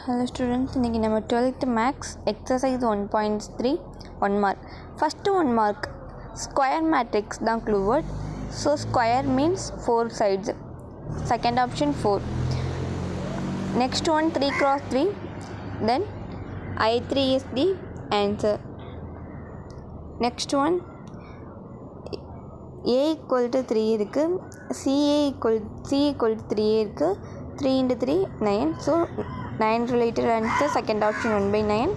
Hello students, இன்றைக்கி நம்ம 12th maths exercise 1.3 1 mark. First 1 mark square matrix தான் clue word. So square means 4 sides. Second option 4. Next one 3 cross 3. Then I3 is the answer. Next one A equal to 3 இருக்குது, C equal to 3 இருக்குது. 3 into 3 9. So 9 related answer second option 1/9.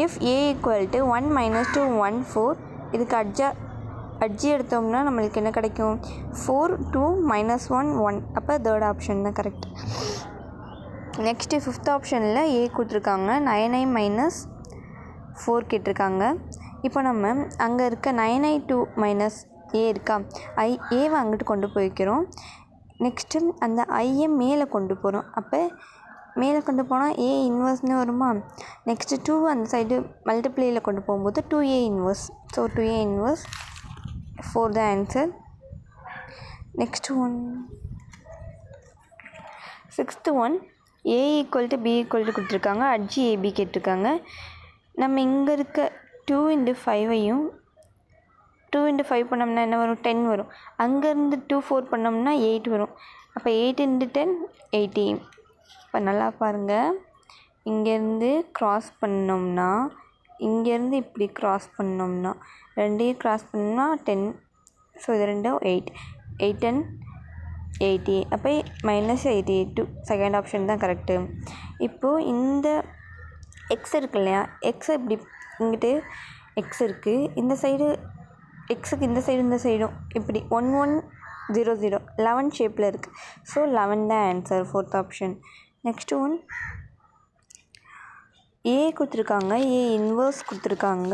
If A equal to 1 minus 2 1 4, இதுக்கு அட்ஜி எடுத்தோம்னா நம்மளுக்கு என்ன கிடைக்கும்? 4 2 minus 1 1. அப்போ third option தான் correct. Next fifth ஆப்ஷனில் A கொடுத்துருக்காங்க, 9i minus 4 கேட்டிருக்காங்க. இப்போ நம்ம அங்கே இருக்க 9i2 minus A இருக்கா, ஏவை அங்கிட்டு கொண்டு போய்க்கிறோம். நெக்ஸ்ட்டு அந்த ஐயை மேலே கொண்டு போகிறோம். அப்போ மேலே கொண்டு போனால் A இன்வர்ஸ்னு வருமா. நெக்ஸ்ட்டு 2 அந்த சைடு மல்டிப்ளேயில் கொண்டு போகும்போது 2A inverse. So 2A inverse 4 the answer. Next one sixth one A equal to B equal to கொடுத்துருக்காங்க, அட்ஜி AB கேட்டிருக்காங்க. நம்ம இங்கே இருக்க 2 into 5ஐயும் 2 into 5 பண்ணோம்னா என்ன வரும்? 10 வரும். அங்கேருந்து 2 4 பண்ணோம்னா 8 வரும். அப்போ 8 into 10 80. இப்போ நல்லா பாருங்கள், இங்கேருந்து க்ராஸ் பண்ணோம்னா இங்கேருந்து இப்படி க்ராஸ் பண்ணோம்னா ரெண்டையும் க்ராஸ் பண்ணோம்னா 10. ஸோ இது ரெண்டும் 8 8 10 80. அப்போ -88. செகண்ட் ஆப்ஷன் தான் கரெக்டு. இப்போது இந்த எக்ஸ் இருக்கு இல்லையா, எக்ஸை இப்படி இங்கிட்டு எக்ஸ் இருக்குது, இந்த சைடு எக்ஸுக்கு இந்த சைடும் இப்படி 1 1 0 0 11 ஷேப்பில் இருக்குது. ஸோ 11 தான் answer, fourth option. Next one A கொடுத்துருக்காங்க, A இன்வர்ஸ் கொடுத்துருக்காங்க.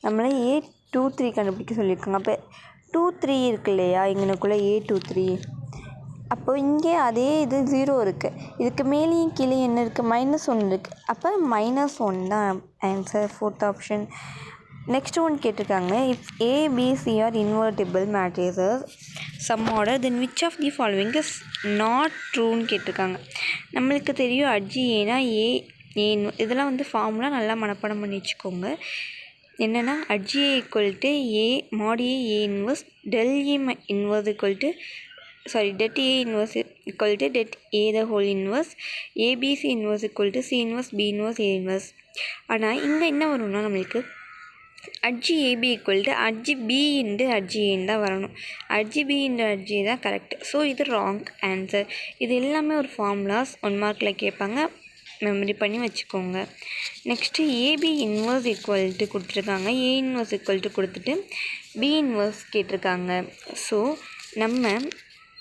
நம்மளை A2 3 கண்டுபிடிக்க சொல்லியிருக்காங்க. அப்போ 2 3 இருக்கு இல்லையா இங்கனுக்குள்ளே A2 3. அப்போ இங்கே அதே இது 0 இருக்குது. இதுக்கு மேலேயும் கீழே என்ன இருக்குது? -1 இருக்குது. அப்போ -1 தான் answer, fourth option. Next one கேட்டிருக்காங்க, if A B C are invertible matrices some order then which of the following is not trueன்னு கேட்டிருக்காங்க. நம்மளுக்கு தெரியும் அட்ஜி ஏன்னா ஏ இதெல்லாம் வந்து ஃபார்முலா நல்லா மனப்பாடம் பண்ணி வச்சுக்கோங்க. என்னென்னா adj equal to A mod A inverse del E inverse equal to det A inverse equal to det A the whole inverse, ABC inverse equal to C inverse B inverse A inverse. ஆனால் இங்கே என்ன வரும்னா நம்மளுக்கு adj AB equal to adj B into adj ஏன்னு தான் வரணும். Adj B into adj தான் correct. So இது ராங் ஆன்சர். இது எல்லாமே ஒரு ஃபார்முலாஸ் 1 மார்க்கில் கேட்பாங்க, மெமரி பண்ணி வச்சுக்கோங்க. Next AB inverse equal to கொடுத்துருக்காங்க, A இன்வர்ஸ் ஈக்குவல் டு கொடுத்துட்டு B இன்வர்ஸ் கேட்டிருக்காங்க. ஸோ நம்ம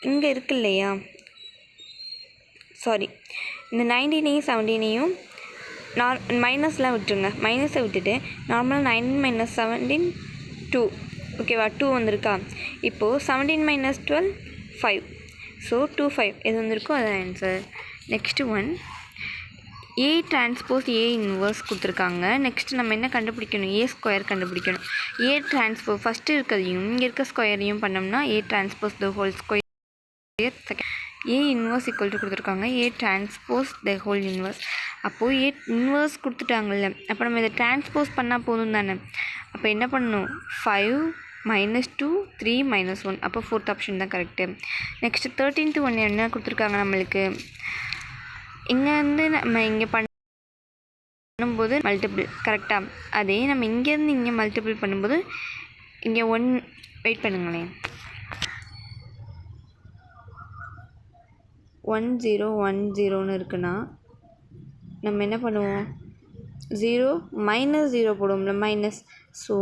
இங்கே இருக்கு இல்லையா, சாரி இந்த 19ஐயும் 17ஐயும் மைனஸ்லாம் விட்டுருங்க. மைனஸை விட்டுட்டு நார்மலாக 9 - 17 2. ஓகேவா, 2 வந்திருக்கா. இப்போது 17 - 12 5. ஸோ 2 5 எது வந்திருக்கோ அது answer. Next one A transpose A inverse கொடுத்துருக்காங்க. நெக்ஸ்ட்டு நம்ம என்ன கண்டுபிடிக்கணும்? A ஸ்கொயர் கண்டுபிடிக்கணும். A டிரான்ஸ்போஸ் ஃபஸ்ட்டு இருக்கிறதையும் இங்கே இருக்க ஸ்கொயரையும் பண்ணோம்னா A transpose the whole square. A inverse equal to கொடுத்துருக்காங்க, A transpose the whole inverse. அப்போது A இன்வர்ஸ் கொடுத்துட்டாங்கல்ல, அப்போ நம்ம இதை டிரான்ஸ்போஸ் பண்ணால் போதும் தானே. அப்போ என்ன பண்ணணும்? 5 -2 3 -1. அப்போ ஃபோர்த் ஆப்ஷன் தான் கரெக்டு. நெக்ஸ்ட்டு 13th ஒன் என்ன கொடுத்துருக்காங்க நம்மளுக்கு, இங்கே வந்து நம்ம இங்கே பண்ணும்போது மல்டிபிள் கரெக்டாக, அதே நம்ம இங்கேருந்து இங்கே மல்டிபிள் பண்ணும்போது இங்கே 1 வெயிட் பண்ணுங்களேன் 1 0 1 0ன்னு இருக்குன்னா நம்ம என்ன பண்ணுவோம்? 0 -0 போடுவோம்ல, மைனஸ். ஸோ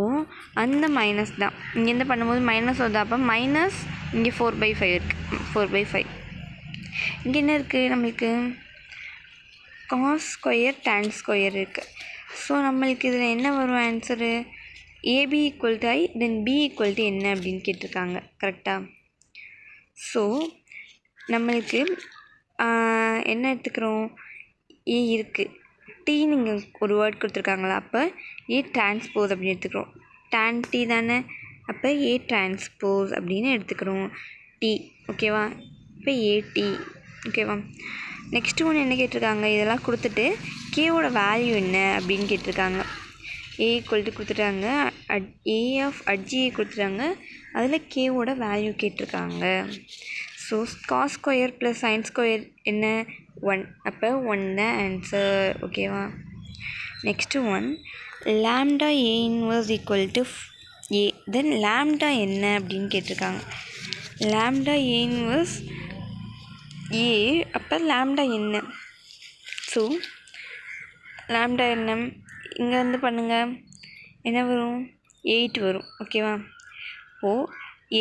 அந்த மைனஸ் தான் இங்கேருந்து பண்ணும்போது மைனஸ் வருது. அப்போ மைனஸ் இங்கே 4/5 இருக்குது, 4/5. இங்கே என்ன இருக்குது நம்மளுக்கு? காஸ் ஸ்கொயர் tan ஸ்கொயர் இருக்குது. ஸோ நம்மளுக்கு இதில் என்ன வரும் answer? AB equal to I then B equal to என்ன அப்படின்னு கேட்டிருக்காங்க கரெக்டாக. ஸோ நம்மளுக்கு என்ன எடுத்துக்கிறோம்? A இருக்குது, டீன்னு இங்கே ஒரு வேர்ட் கொடுத்துருக்காங்களா, அப்போ A டிரான்ஸ்போஸ் அப்படின்னு எடுத்துக்கிறோம். tan T தானே, அப்போ A டிரான்ஸ்போஸ் அப்படின்னு எடுத்துக்கிறோம் T. ஓகேவா, இப்போ AT. ஓகேவா. நெக்ஸ்ட்டு ஒன்று என்ன கேட்டிருக்காங்க, இதெல்லாம் கொடுத்துட்டு கேவோட வேல்யூ என்ன அப்படின்னு கேட்டிருக்காங்க. ஏ ஈக்குவல் டு கொடுத்துட்டாங்க, ஏ ஆஃப் அட்ஜிஏ கொடுத்துட்டாங்க, அதில் கேவோட வேல்யூ கேட்டிருக்காங்க. So cos square plus sin square என்ன 1, அப்போ 1 தான் ஆன்சர். ஓகேவா? Next one lambda A inverse equal to A, then lambda என்ன அப்படின்னு கேட்டிருக்காங்க. லாம்டா ஏ இன்வர்ஸ் ஏ, அப்போ லாம்டா என்ன? ஸோ லாம்டா என்ன இங்கே வந்து பண்ணுங்கள், என்ன வரும் 8 வரும். ஓகேவா? ஓ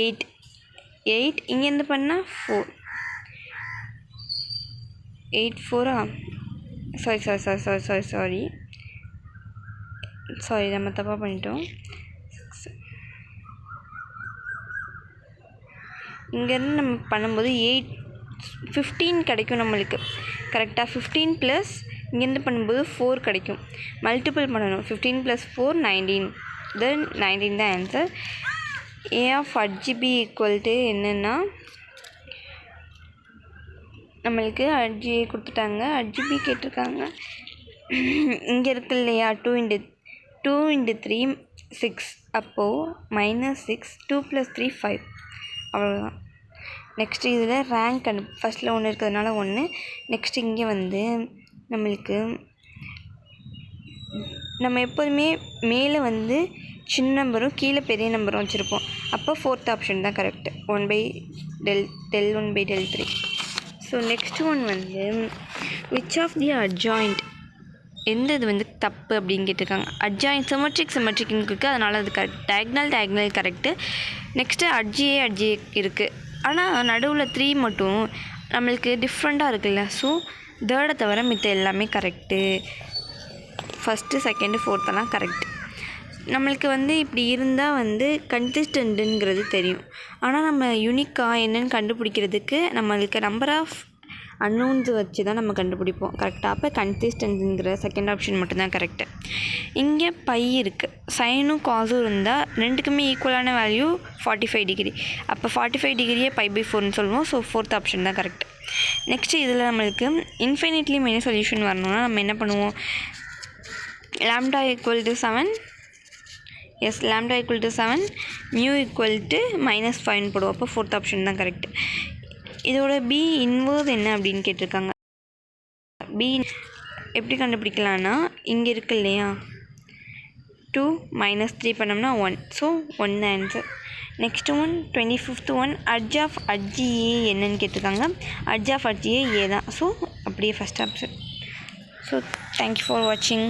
8 இங்கேருந்து பண்ணால் 4, 8 4 சாரி நம்ம தப்பாக பண்ணிட்டோம். இங்கேருந்து நம்ம பண்ணும்போது 15 கிடைக்கும் நம்மளுக்கு. கரெக்டாக 15 ப்ளஸ் இங்கேருந்து பண்ணும்போது 4 கிடைக்கும். மல்டிபிள் பண்ணணும். 15 + 4 19, தென் 19 தான் answer. A of adj B equal to என்னென்னா நம்மளுக்கு அட்ஜிஏ கொடுத்துட்டாங்க, அட்ஜிபி கேட்டிருக்காங்க. இங்கே இருக்கு இல்லையா 2 × 3 6, அப்போது -6, 2 + 3 5, அவ்வளோதான். நெக்ஸ்ட்டு இதில் ரேங்க் ஃபஸ்ட்டில் 1 இருக்கிறதுனால 1. நெக்ஸ்ட் இங்கே வந்து நம்மளுக்கு நம்ம எப்போதுமே மேலே வந்து சின்ன நம்பரும் கீழே பெரிய நம்பரும் வச்சுருப்போம். அப்போ 4th ஆப்ஷன் தான் correct, 1/del1/del3. So next one வந்து விச் ஆஃப் தி அட்ஜாயிண்ட், எந்த இது வந்து தப்பு அப்படின்னு கேட்டிருக்காங்க. அட்ஜாயிண்ட் சிமெட்ரிக்னு இருக்குது, அதனால் அது டயக்னல் கரெக்டு. நெக்ஸ்ட்டு அட்ஜிஏ இருக்குது, ஆனால் நடுவில் 3 மட்டும் நம்மளுக்கு டிஃப்ரெண்ட்டாக இருக்குல்ல. ஸோ தேர்டை தவிர மித்த எல்லாமே கரெக்டு. ஃபஸ்ட்டு செகண்டு ஃபோர்த்தெல்லாம் கரெக்ட். நம்மளுக்கு வந்து இப்படி இருந்தால் வந்து கன்சிஸ்டன்ட்டுங்கிறது தெரியும். ஆனால் நம்ம யூனிக்காக என்னென்னு கண்டுபிடிக்கிறதுக்கு நம்மளுக்கு நம்பர் ஆஃப் அன்னோன்ஸ் வச்சு தான் நம்ம கண்டுபிடிப்போம். கரெக்டாக? அப்போ கன்சிஸ்டன்ட்டுங்கிற செகண்ட் ஆப்ஷன் மட்டும்தான் கரெக்டு. இங்கே பை இருக்குது, சைனும் காசும் இருந்தால் ரெண்டுக்குமே ஈக்குவலான வேல்யூ 45 டிகிரி. அப்போ 45 டிகிரியே π/4ன்னு சொல்லுவோம். ஸோ 4th ஆப்ஷன் தான் கரெக்டு. நெக்ஸ்ட்டு இதில் நம்மளுக்கு இன்ஃபினிட்லி மெனி சொல்யூஷன் வரணும்னா நம்ம என்ன பண்ணுவோம், lambda equal to 7, yes lambda equal to 7, mu equal to -5 போடுவோம். அப்போ 4th ஆப்ஷன் தான் கரெக்டு. இதோட பி இன்வர்ஸ் என்ன அப்படின்னு கேட்டிருக்காங்க. பி எப்படி கண்டுபிடிக்கலான்னா இங்கே இருக்கு இல்லையா 2 - 3 பண்ணோம்னா 1, ஸோ 1 தான் answer. Next one 25th one adj of adj A என்னன்னு கேட்டிருக்காங்க. அட்ஜ் ஆஃப் அட்ஜிஏ ஏ தான். ஸோ அப்படியே first option. So thank you for வாட்சிங்.